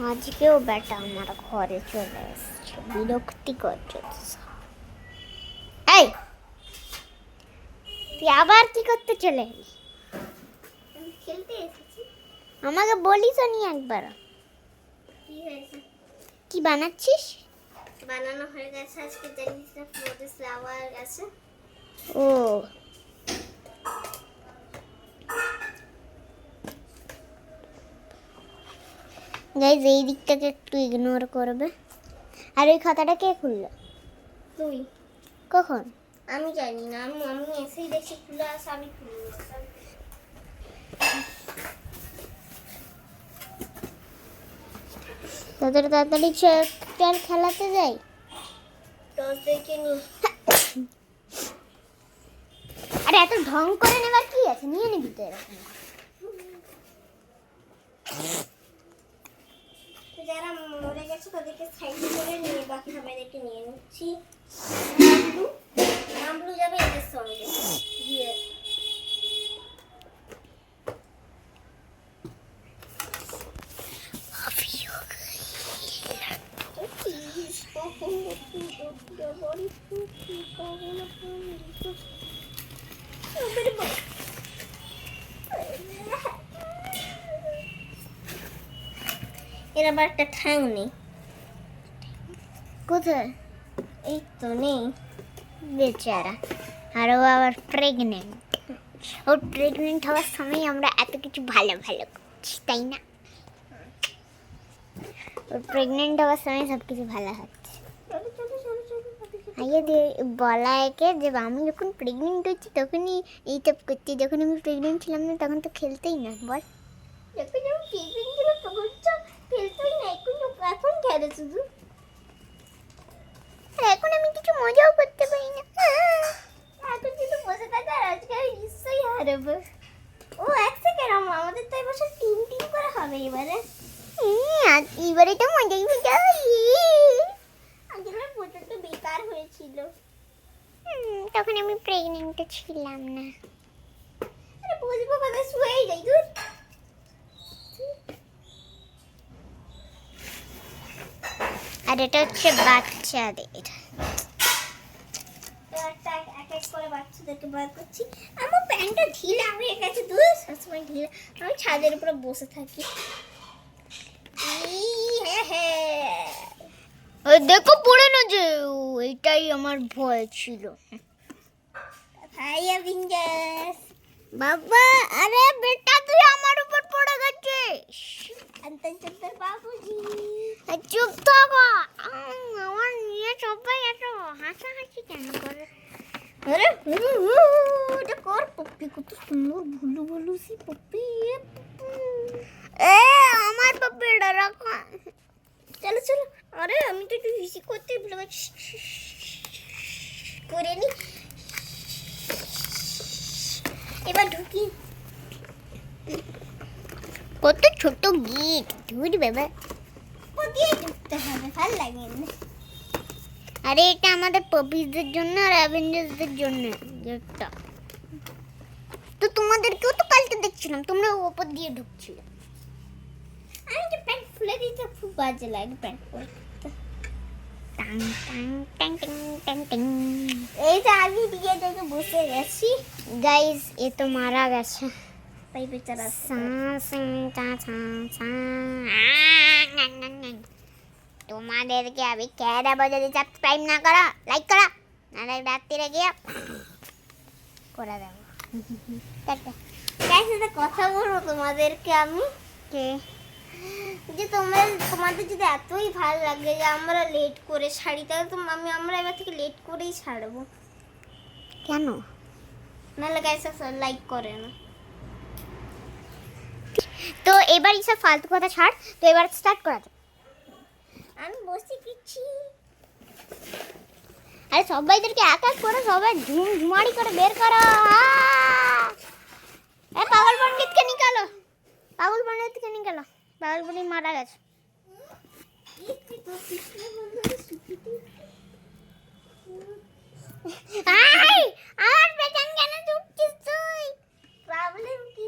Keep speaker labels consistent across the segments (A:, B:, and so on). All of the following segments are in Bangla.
A: আজকেও বেটা আমার ঘরে চলে এসেছে, বিরক্তি করছে। এই তুই আবার কি করতে চলে এলি?
B: খেলতে এসেছি।
A: আমাকে বলিস নি একবার।
B: কি হয়েছে?
A: কি বানাচ্ছিস?
B: বানানো হয়ে গেছে, আজকে জানিস না ফ্লোরে ফ্লাওয়ার আছে।
A: ও গাইজ, এই দিকটাকে একটু ইগনোর করবে। আর ওই খাতাটা কে খুললো?
B: তুই?
A: কখন?
B: আমি জানি না, আমি এসেই দেখছি খুলে আসে, আমি খুলে
A: তাড়াতাড়ি চল খেলাতে যাই।
B: টস দেখে নি।
A: আরে এত ঢং করে নেবার কি আছে, নিয়ে নিবি তো এরকম।
B: যারা মরে গেছে তাদেরকে সাইড করে নিয়ে বাকি সবাইদেরকে নিয়ে নিচ্ছি। নামলু যাবে এদের সঙ্গে গিয়ে। এর আবার একটা ঠ্যাং নেই।
A: কোথায়?
B: এই তো নেই
A: বেচারা। আর ও আবার প্রেগনেন্ট। ও প্রেগনেন্ট হওয়ার সময় আমরা এত কিছু ভালো ভালো করছি, তাই না? ওর প্রেগনেন্ট হওয়ার সময় সব কিছু ভালো হচ্ছে। আগে বলা একে যে আমি যখন প্রেগনেন্ট হচ্ছি তখনই এইসব করছি, যখন আমি প্রেগনেন্ট ছিলাম না তখন তো খেলতেই না। বল,
B: যখন আমি প্রেগনেন্ট ছিলাম তখন তো খেলতেই না, এখন খেলে শুধু।
A: আর এখন আমি কিছু মজাও করতে পারি না।
B: এখন কিন্তু বসে থাকে, আর আজকে আমি নিশ্চয়ই হারবো। ও এক সেকেন্ড, আমাদের তো এবছর 3 করে হবে এবারে।
A: এবারে তো মজাই মজা।
B: আগের পর্যন্ত বেকার হয়েছিল।
A: তখন আমি প্রেগনেন্ট ছিলাম না।
B: আরে বুঝবো কোথায়, শুয়েই যাই দূর।
A: আর এটা হচ্ছে বাচ্চাদের।
B: তো একটা এক এক করে বাচ্চাদেরকে বার করছি। আমার প্যান্টটা ঢিলা হয়ে গেছে, দূর সবসময় ঢিলা। আমি ছাদের উপরে বসে থাকি।
A: ওই দেখো পড়ে না যে, এটাই আমার ভয় ছিল।
B: ভাই অ্যাভেঞ্জার্স।
A: বাবা, আরে বেটা তুই আমার উপর পড়ে গেছিস।
B: অন্তর বাবুজি।
A: চুপ থাকো। আমার নিয়ে সবাই এত হাসাহাসি কেন করে?
B: আরে এটা কর পপ্পি, কত সুন্দর ভুলু ভুলু সি পপ্পি।
A: এ আমার পাপড়া রাখো।
B: চলো চলো। আরে আমি তো একটু হিসি করতে ভুলে গেছি, করে নি। এবার ঢুকি।
A: কত ছোট গিট, ধুর বাবা।
B: ও দিয়ে ঢুকতে হবে, ভাল লাগে না।
A: আরে এটা আমাদের পপিসদের জন্য আর অ্যাভেঞ্জার্সদের জন্য গেটটা। তো তোমাদেরকেও তো কালকে দেখছিলাম তোমরা ওপর দিয়ে ঢুকছিলে।
B: আমি তো প্যান্ট খুলে দিতে খুব বাজে লাগে প্যান্ট পরতে।
A: Tongue tongue tongue tongue tongue tongue.
B: এই যে আমি দিয়ে দেখে বসে গেছি।
A: গাইস এ তো মারা গেছে।
B: তাই বেচারা
A: তোমাদেরকে আমি ক্যারা বাজারে সাবস্ক্রাইব না করো, লাইক করো, নাহলে রাত্রিরে গিয়ে করে দেবো।
B: গাইস একটা কথা বলবো তোমাদেরকে আমি,
A: কে?
B: যে তোমাদের যদি এতই ভালো লাগে যে আমরা লেট করে ছাড়ি, তাহলে তো আমরা এবার থেকে লেট করেই ছাড়বো।
A: কেন?
B: নাহলে গাইস লাইক করে না।
A: তো এবার এইসব ফালতু কথা ছাড়, তো এবার স্টার্ট করা যাক।
B: আমি বসে গেছি।
A: আরে সবাইদেরকে এক এক করে সবাই ঝুমাড়ি করে বের করো। পাগল পণ্ডিতকে নিকালো, পাগল পণ্ডিতকে নিকালো। পাগল পণ্ডিত মারা গেছে। আমার পেছন কেন ঢুকছিস তুই?
B: প্রবলেম কি?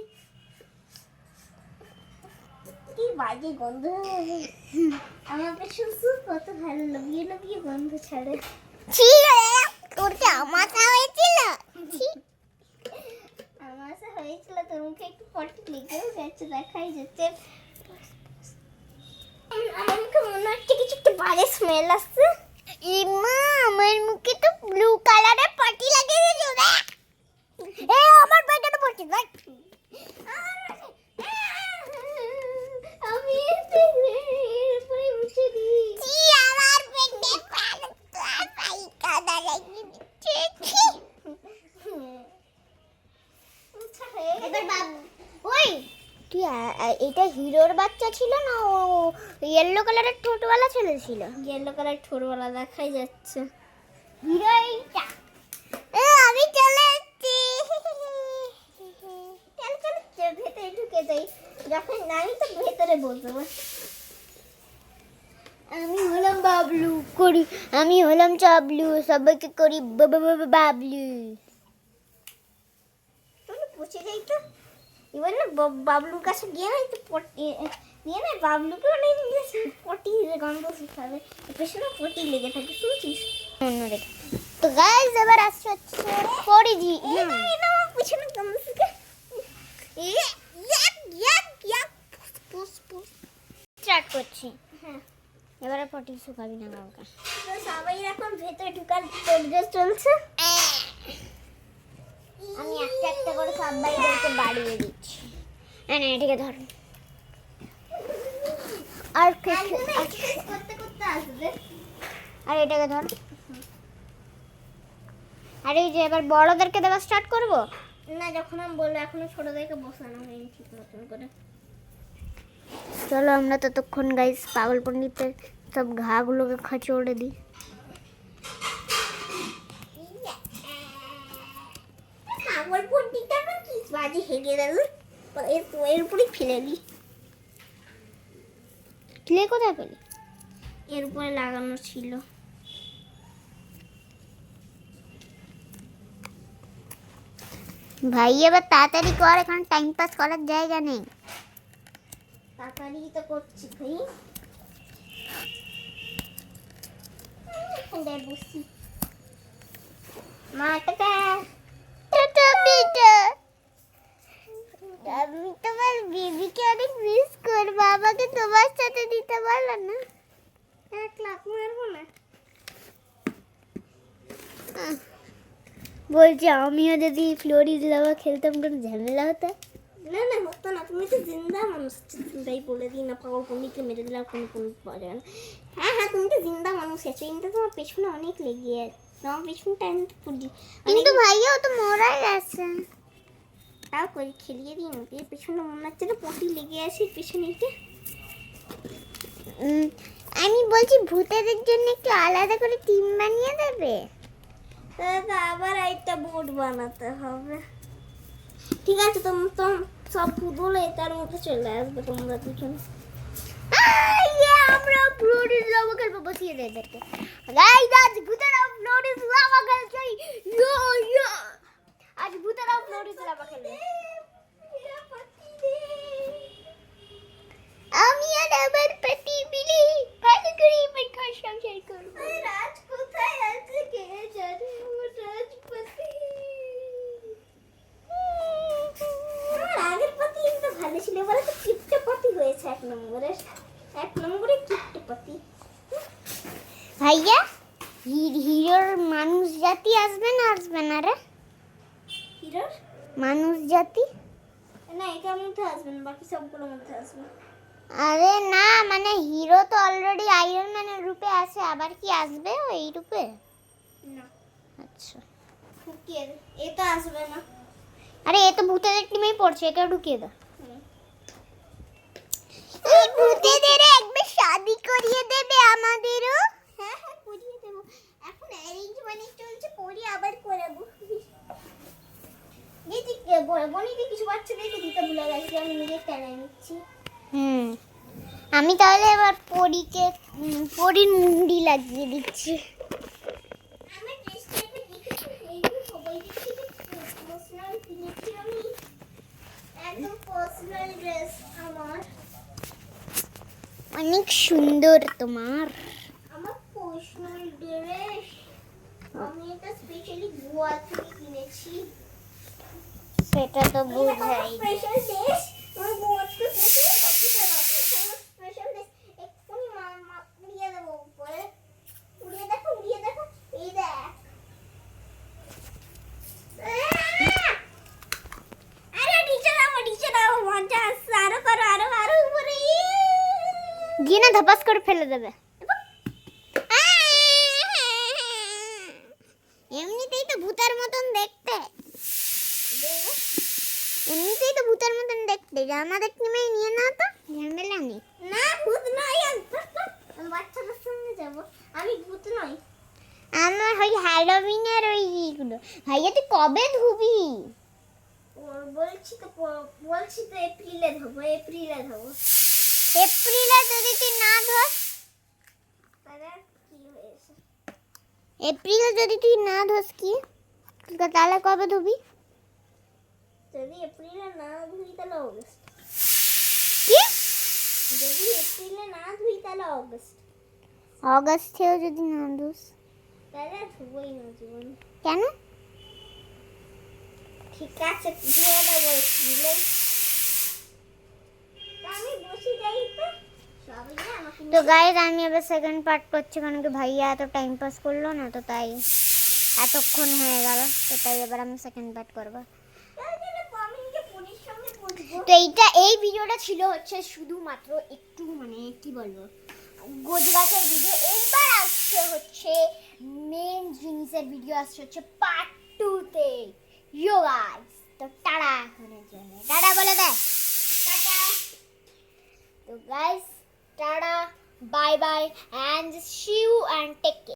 B: কি বাজে গন্ধ। আমার শুশু কত ভালো লবিয়ে লবিয়ে গন্ধ ছাড়ে।
A: ছি তোর কি আমাশা হয়েছিল? ছি
B: আমাশা হয়েছিল, তোর মুখে একটু পটি লেগেও গেছে, দেখাই যাচ্ছে। আমার মুখে মনে হচ্ছে কিছু একটা বাজে স্মেল আসছে।
A: ইমা আমার মুখে তো ব্লু কালারের পটি লাগিয়ে দিয়েছো রে। এ আমার পেটে পটি দেখ।
B: আমি এরপরে মুছে দিই।
A: ছি আমার পেটে পায়খানা লাগিয়ে দিচ্ছে। ছি
B: মুছা হয়ে গেছে।
A: এবার বাবু ওই তুই এটা হিরোর বাচ্চা ছিল না ও ইয়েলো কালারের ঠোঁটওয়ালা ছেলে ছিল?
B: ইয়েলো কালার ঠোরওয়ালা দেখাই যাচ্ছে।
A: হিরো এইটা। আমি চলে এসেছি।
B: চল চল চল, ভেতরে ঢুকে যাই। যখন নাই তো ভেতরে বসবো।
A: আমি হলাম বাবলু করি, আমি হলাম চাবলু, সবাইকে করি বাবলু।
B: তুমি পচে যাই তো। এবার না বাবলুর কাছে গিয়ে না একটু নিয়ে না বাবলুকে অনেক পটি গন্ধ শুকাবে। পেছনে পটি লেগে থাকে, শুনছিস?
A: অন্যদিকে তো গাইস এবার আসছে হচ্ছে পরিজি
B: না এটা আমার পেছনে গন্ধ শুকে।
A: স্টার্ট করছি।
B: হ্যাঁ,
A: এবারে পটি শুকাবি না কাউকে।
B: তো সবাই এখন ভেতরে ঢুকার তোড়জোড় চলছে।
A: আমি একটা একটা করে সবাইদেরকে বাড়িয়ে দিচ্ছি। না এটাকে ধর। আর
B: করতে করতে আসবে।
A: আর এটাকে ধর। আর এই যে এবার বড়দেরকে দেওয়া স্টার্ট করব।
B: না, যখন আমি বলবো, এখনো ছোটদেরকে বসানো হয়নি ঠিক মতন করে।
A: চলো আমরা ততক্ষণ গাইস পাগল পণ্ডিতের সব ঘাগুলোকে খাঁচড়ে দিই।
B: আমার পটিটা না কি বাজে হেগে গেল, এর উপরেই ফেলে দিই।
A: ক্লে কোথায় পেলি?
B: এর উপরে লাগানো ছিল।
A: ভাই এবার তাড়াতাড়ি কর, এখন টাইম পাস করার জায়গা নেই।
B: তাড়াতাড়ি তো করছি ভাই। বসি মা টাটা।
A: টাটা বেটা। আমি তোমার বেবিকে অনেক মিস করবো, আমাকে তোমার সাথে দিতে পারলো না।
B: এক লাখ মারবো না।
A: বলছি আমিও যদি ফ্লোরিজ লাভা খেলতাম কোনো ঝামেলা হতো?
B: না না, হতো না। তুমি তো জিন্দা মানুষ, তাই বলে দিই না। পাগল পন্ডিতকে মেরে দিলাম, কোনো পাওয়া যাবে না। হ্যাঁ হ্যাঁ, তুমি তো জিন্দা মানুষ আছো, কিন্তু তোমার পেছনে অনেক লেগে আছে। তোমার পেছনটা আমি তো পুজি,
A: কিন্তু ভাইয়াও তো মরাই গেছে।
B: তাও করে খেলিয়ে দিই না। এর পেছনে মনে হচ্ছে না পটি লেগে আছে পেছনে।
A: আমি বলছি ভূতেদের জন্য একটু আলাদা করে টিম বানিয়ে দেবে।
B: তাহলে আবার একটা বোর্ড বানাতে হবে। ঠিক আছে, সব ভূতগুলো এটার মধ্যে চলে আসবে। তোমরা দুজন
A: আমরা ফ্লোরিজ লাভা খেলবো, বসিয়ে দে এদেরকে। গাইস আজ ভূতেরা ফ্লোরিজ লাভা খেলছে। আজ ভূতেরা ফ্লোরিজ লাভা খেলবে। আমি আর আমার পতি মিলে ভালো করে আমার ঘর সংসার করবো।
B: রাজ কোথায় আছে কে জানে? রাজপতি আমার আগের পতি তো ভালো ছিল, বলে তো কিপটে পতি হয়েছে এক নম্বরে কিপটে পতি।
A: ভাইয়া হিরোর মানুষ জাতি আসবে না রে?
B: হিরোর
A: মানুষ জাতি?
B: না, এটার মধ্যে আসবে না, বাকি সবগুলোর মধ্যে আসবে।
A: আরে না মানে হিরো তো অলরেডি আয়রন ম্যানের রূপে আছে, আবার কি আসবে ওই রূপে?
B: না,
A: আচ্ছা
B: ঢুকিয়ে দে। এটা আসবে না।
A: আরে এ তো ভূতেদের টিমেই পড়ছে, একে ঢুকিয়ে দাও। এই ভূতেদের একবার শাদি করিয়ে দেবে আমাদেরও।
B: হ্যাঁ হ্যাঁ, করিয়ে দেবো। এখন অ্যারেঞ্জ ম্যারেজ চলছে, করি আবার করাবো। গণিতে কিছু বাচ্চাদেরকে দিতে ভুলে গেছি, আমি নিজে টেনে নিচ্ছি।
A: আমি তাহলে এবার পরীর মুন্ডি লাগিয়ে দিচ্ছি।
B: আমার ড্রেসটা একটু দেখেছি, এইগুলো সবাই দেখছি, পার্সোনাল কিনেছি আমি। একদম পার্সোনাল ড্রেস আমার।
A: অনেক সুন্দর তোমার।
B: আমার পার্সোনাল ড্রেস আমি এটা স্পেশালি গোয়া থেকে কিনেছি।
A: সেটা তো বুঝাই।
B: স্পেশাল ড্রেস আমার গোয়া থেকে আমার স্পেশাল ড্রেস এক্ষুনি মা উড়িয়ে দেবো উপরে। উড়িয়ে দেখো এই দেখ। আরে নিচে দাও মজা আসছে। আরো করো আরো উপরে।
A: গিয়ে না ধপাস করে ফেলে দেবে। এমনিতেই তো ভূতের মতন দেখতে। এমনিতেই তো ভূতের মতন দেখতে। আমাদের টিমে নিয়ে নাও তো, ঝামেলা নেই।
B: না ভূত নয় আমি বাচ্চাদের সঙ্গে যাব। আমি ভূত নই।
A: আমার ওই হ্যালোউইনের ওই ইগুলো। ভাইয়া তুই কবে ধুবি?
B: বলছি তো এপ্রিলে ধোবো।
A: এপ্রিলে যদি তুই না ধোস,
B: তাহলে কি হয়েছে?
A: এপ্রিলে যদি তুই না ধোস কি তাহলে কবে ধুবি?
B: যদি এপ্রিলে না ধুই তাহলে অগস্ট।
A: কি?
B: যদি এপ্রিলে না ধুই তাহলে অগস্ট।
A: অগস্টেও যদি না ধোস
B: তাহলে ধুবোই না জীবন।
A: কেন?
B: ঠিক আছে ধুয়ে দেবো এপ্রিলে। আমি বসে যাই তো সবাই না আমাকে
A: তো গাইস আমি এবার সেকেন্ড পার্ট করছি, কারণ কি ভাইয়া এত টাইম পাস করলো না, তো তাই এতক্ষণ হয়ে গেল, তো তাই এবার আমি সেকেন্ড পার্ট করবো।
B: পামিনকে পুলিশ সঙ্গে বুঝবো।
A: তো এই ভিডিওটা ছিল হচ্ছে শুধুমাত্র একটু মানে কি বলবো গোজগাছের ভিডিও। এইবার আসছে হচ্ছে মেন জিনিসের ভিডিও, আসছে হচ্ছে পার্ট 2 তে। ইয়ো গাইস, তো টাটা এখনের জন্য, টাটা বলে দে।
B: টাটা।
A: তো guys tata, bye bye, and see you and take care.